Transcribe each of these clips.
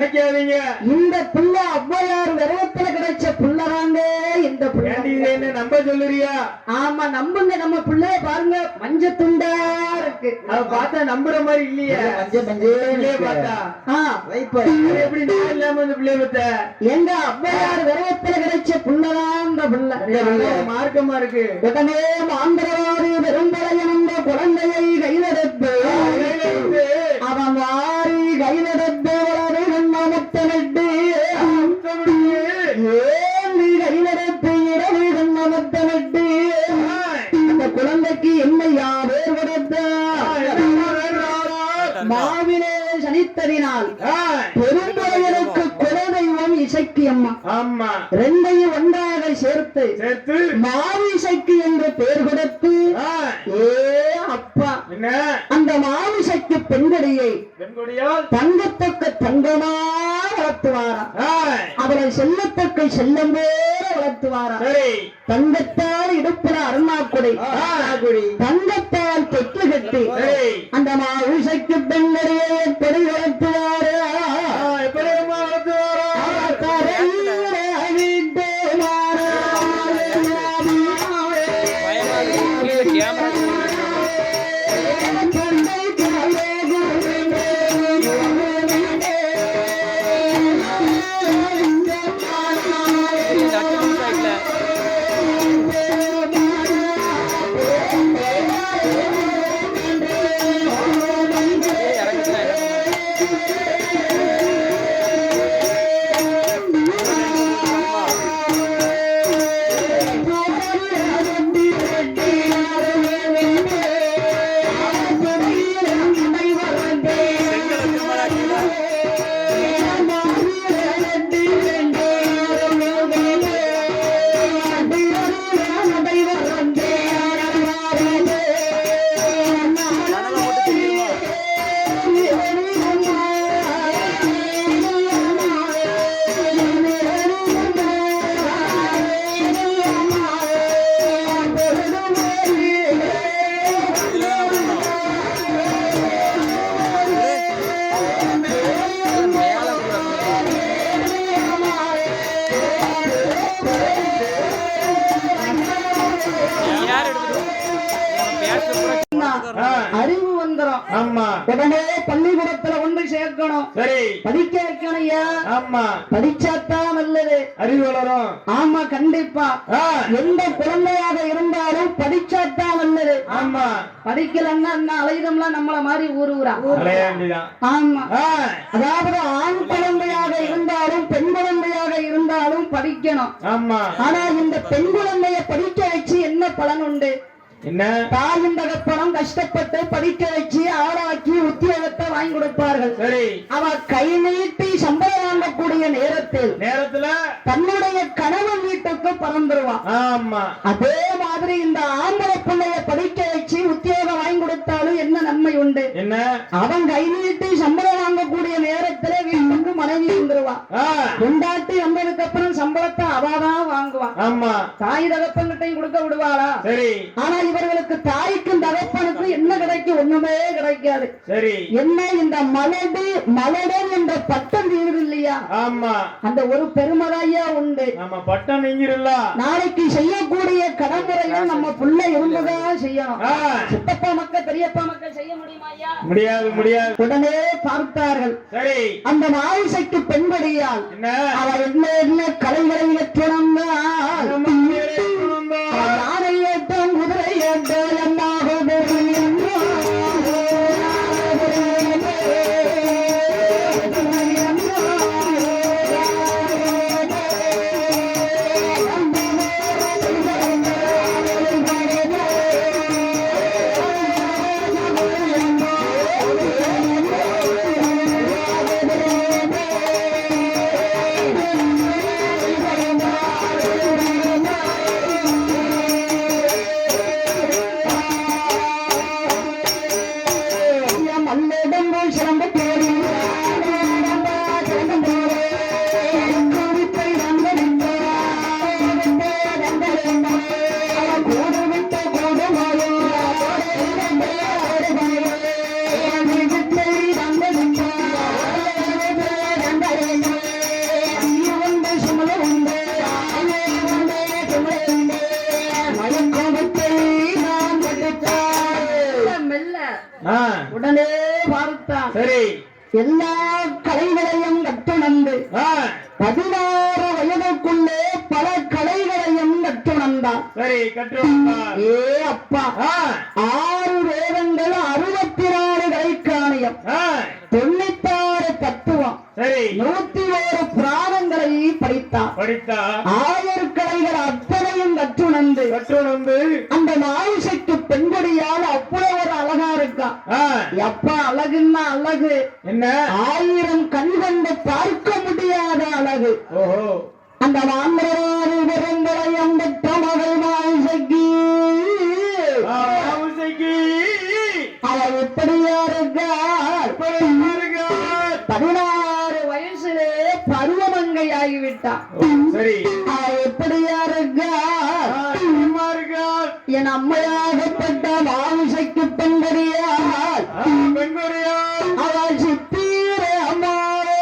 இந்த பிள்ளை ஔவையார் விரவத்துல கிடைச்ச பிள்ளைதாங்க இந்த பிள்ளை. நம்ப சொல்லுறியா? ஆமா நம்புங்க, நம்ம பிள்ளைய பாருங்க மஞ்ச துண்டா இருக்கு. அவ பார்த்தா நம்புற மாதிரி இல்லையா? பார்த்தா எப்படி நான் இல்லாம இந்த பிள்ளைய பத்த எங்க ஔவையார் விரவத்துல கிடைச்ச பிள்ளைதான் இந்த பிள்ளை. மார்க்கமா இருக்கு. உடனே ஆந்திரவாதி பெரும்பளையன் அந்த குழந்தையை கைதெடுத்து அவன் வாரி கைதெடுத்து கண்ணமத்தனட்டு ஏழு கைதெடுத்து இரவு கண்ணமத்தனட்டு அந்த குழந்தைக்கு என்னையா வேர் கொடுத்த மாவிலே சனித்ததினால் பெரும்பளையனுக்கு குலதெய்வம் இசைக்கு அம்மா. ஆமா, ரெண்டையும் ஒன்றாக சேர்த்து மாவு இசைக்கு என்று பெயர் கொடுத்து அப்பா அந்த மாவிசைக்கு பெண்கொடியை தங்கத்தக்க தங்கமா வளர்த்துவாரா, அவளை செல்லத்தக்க செல்லம் போல வளர்த்துவாரா. தங்கத்தால் இடுப்புற அருணாக்குடி, தங்கத்தால் தொட்டு கட்டி அந்த மாவிசைக்கு பெண்கொடியை எப்படி வளர்த்துவாரா, எப்படி வளர்த்துவாரா. அறிவு வந்துடும். ஆமா, உடனே பள்ளிக்கூடத்துல கொண்டு சேர்க்கணும். சரி, படிக்க வைக்கணும். ஆமா, படிச்சாத்தான் நல்லது, அறிவு வளரும். ஆமா கண்டிப்பா. எந்த குழந்தையாக இருந்தாலும் படிச்சாத்தான் நல்லது. ஆமா, படிக்கலன்னா என்ன அலைதம்லாம் நம்மள மாதிரி ஊருறா. ஆமா, அதாவது ஆண் குழந்தையாக இருந்தாலும் பெண் குழந்தையாக இருந்தாலும் படிக்கணும். ஆமா, ஆனா இந்த பெண் குழந்தைய படிக்க வச்சு என்ன பலன் உண்டு? என்ன? தாயும் தகப்பனும் கஷ்டப்பட்டு படிக்க வச்சு ஆளாக்கி உத்தியோகத்தை வாங்கி கொடுப்பார்கள். சரி, அவ கை நீட்டி சம்பளம் வாங்கக்கூடிய நேரத்தில் தன்னுடைய கணவன் வீட்டுக்கு பறந்துருவான். ஆமா, அதே மாதிரி இந்த ஆம்பளை பிள்ளைய படிக்க வச்சு உத்தியோகம் வாங்கி கொடுத்தாலும் என்ன நன்மை உண்டு? என்ன? அவன் கை நீட்டி சம்பளம் வாங்கக்கூடிய நேரத்தில் வீட்டுக்கு மனைவி வந்துருவான். கொண்டாட்டி வந்ததுக்கு அப்புறம் சம்பளத்தை அவாதான் வாங்குவான். ஆமா, தாய் தகப்பன்கிட்டையும் கொடுக்க விடுவாளா? சரி. ஆனா இவர்களுக்கு தாய்க்கும் தகப்பனுக்கும் என்ன கிடைக்கும்? ஒண்ணுமே கிடைக்காது. சரி, என்ன இந்த மலடன் என்ற பட்டம் வீடு இல்லையா? ஆமா, அந்த ஒரு பெருமதாயா உண்டு. நம்ம பட்டம் நீங்கிருல்ல, நாளைக்கு செய்யக்கூடிய கடமுறையும் நம்ம புள்ள இருந்துதான் செய்யணும். சித்தப்பா மக்கள் பெரியப்பா மக்கள் செய்ய முடியுமா? முடியாது, முடியாது. உடனே பார்த்தார்கள். சரி, அந்த மாவிசைக்கு பெண்படியால் அவர் என்ன என்ன கலைகளை ஏற்றிருந்தால் யாரை ஏற்றம் குதிரை ஏற்றம் என்னாகுது எல்லா கலைகளையும் கற்றுணர்ந்து 16 வயதுக்குள்ளே பல கலைகளையும் கற்றுணர்ந்தார். சரி, கற்றுணர்ந்தார். ஏ அப்பா, 6 வேதங்கள், 64 கலைக்காணியம், 96 தத்துவம், சரி, 101 புராணங்களை படித்தார். 1000 கலைகள் அத்தனையும் கற்றுணர்ந்து அந்த நாயுசைக்கு பெண்கொடியால் அவ்வளவு ஒரு அழகா இருக்கா. எப்பா அழகுன்னா அழகு என்ன, 1000 கண் கொண்டு பார்க்க முடியாத அழகு. அந்த வாங்கராறு விரங்களையும் பெற்ற மகள் நாயுசைக்கு அவள் எப்படியா இருக்கார்? 16 வயசிலே பருவமங்கை ஆகிவிட்டார். சரி, அவள் எப்படியா இருக்கார்? என் அம்மையாகப்பட்ட நாயுசைக்கு பெண்கொடியால் அவள் சித்தீர அம்மாவே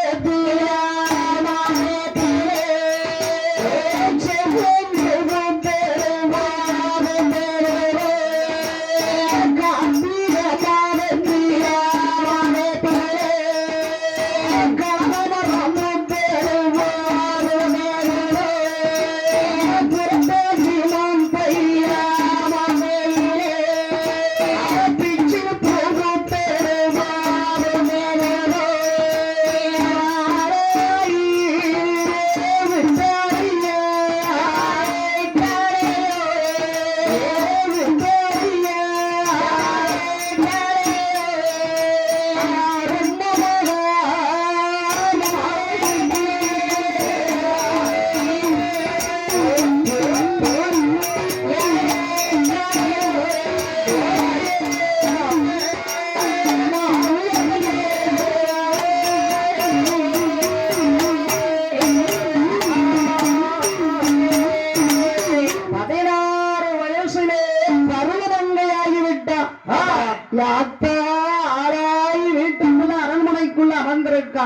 அரண்மனைக்குள்ள அமர்ந்திருக்கா.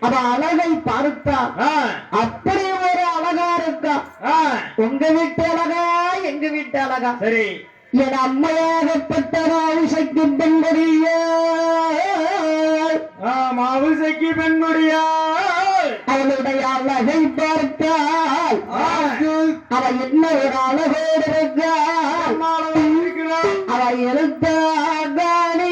அவ அழகை பார்த்தா அப்படி ஒரு அழகா இருக்கா. உங்க வீட்டு அழகா, எங்க வீட்டு அழகா. சரி, என் அம்மையாகப்பட்ட மாவுசைக்கு பெண்கொடியா அவளுடைய அழகை பார்த்தால் அவ என்ன ஒரு அழகோடு இருக்காள். அவ எழுத்தாணி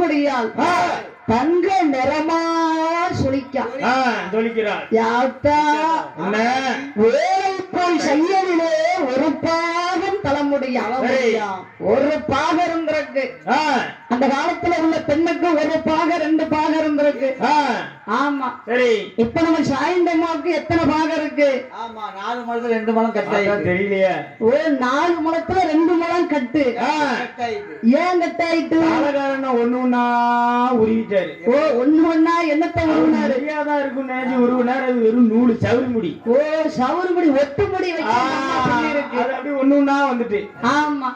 பெண்கொடியால் தங்க நிறமா சொல்லிக்கிறார். யாத்தா வேலை போய் செய்யலிலே ஒரு பாகம் தலைமுடியா ஒரு பாகம் இருந்திருக்கு. அந்த காலத்துல உள்ள பெண்ணுக்கு ஒரு பாகம் 2 பாகம் இருந்திருக்கு. ஆமா சரி. இப்ப நம்ம சாயந்தமாவுக்கு எத்தனை பாகம் இருக்கு? ஆமா 4 முழத்துல 2 முழம் கட்டாயிருக்கு. தெரியலையே. ஓ 4 முழத்துல 2 முழம் கட்டு. ஏன் கட்டாயிட்டு? காலகாரன ஒண்ணுன்னா உருவிட்டாரு. ஓ ஒண்ணு என்னத்த உருவினாரு? சரியாதான் இருக்கும் நினைச்சு உருவினார். அது வெறும் நூலு சவுரி முடி. ஓ சவுரி முடி ஒட்டு முடி வச்சு அப்படி ஒண்ணுன்னா வந்துட்டு. ஆமா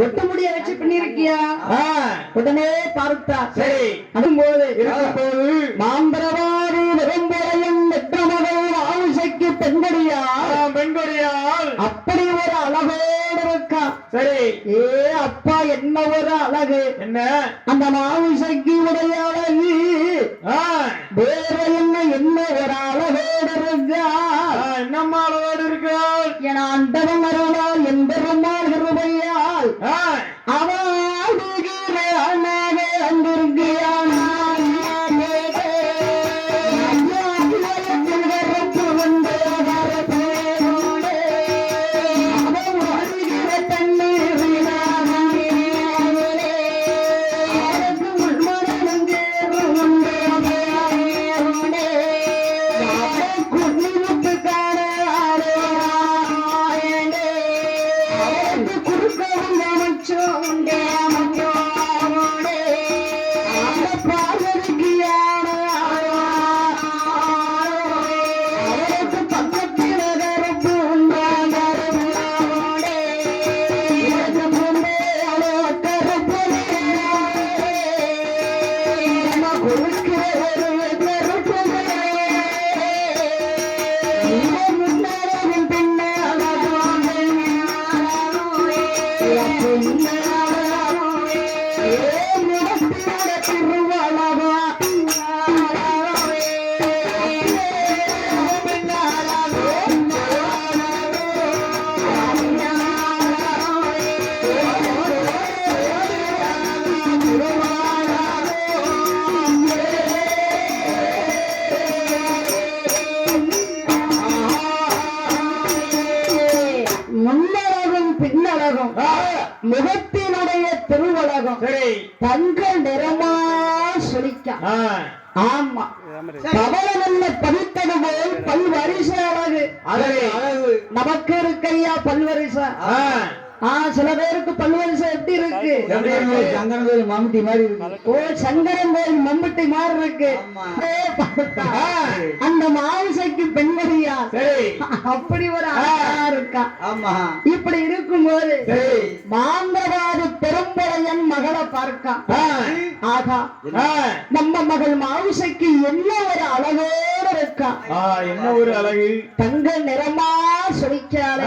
ஒட்டு முடிய வச்சு பண்ணிருக்கியா? உடனே பார்த்தா சரி. அதுபோது மாம்பரவாரி வெறும்புறையும் நெற்றமகள் ஆவுசைக்கு பெண்கொடியால் அப்படி ஒரு அழகோடு இருக்கா. சரி. ஏ அப்பா என்ன ஒரு அழகு! என்ன அந்த மாவுசைக்கு உடைய அழகு! வேற என்ன ஒரு அழகோடு இருக்கா? என்னம்மா அழகோடு இருக்காள் என அண்டவன் அருளால் எம்பெருமாள் கிருபையால் அவனாக அங்கிருக்கிறான். முகத்தினுடைய திருவுலகம் தங்க நிறமா சொலிக்க. ஆமா பவள பதித்தது போல் பல்வரிசை அழகு நமக்கு இருக்கையா பல்வரிசை. சில பேருக்கு பல்வரிசை எப்படி இருக்கு? சங்கரன் கோயில் மம்முட்டி மாதிரி இருக்கு. ஓ சங்கரன் கோயில் மம்முட்டி மாதிரி இருக்கு. அந்த மாவுசைக்கு பெண்மணியா அப்படி ஒரு அழகா இருக்கா. இப்படி இருக்கும்போது மாந்தவாதி பெரும்படையன் மகளை பார்க்க ஆகா நம்ம மகள் மாவுசைக்கு என்ன ஒரு அழகோடு இருக்கா. என்ன ஒரு அழகு! தங்க நிறமா சொலிக்கால